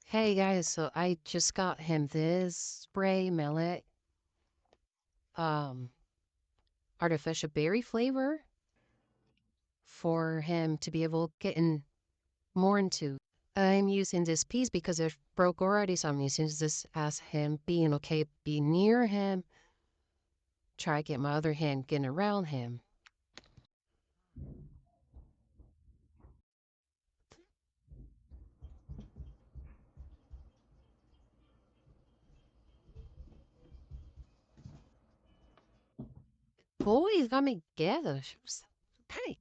Hey guys, so I just got him this spray millet, um, artificial berry flavor for him to be able to get in more into. I'm using this piece because it broke already, so I'm using this as him being okay, be near him, try to get my other hand getting around him. Boy, he's got me together. Hey.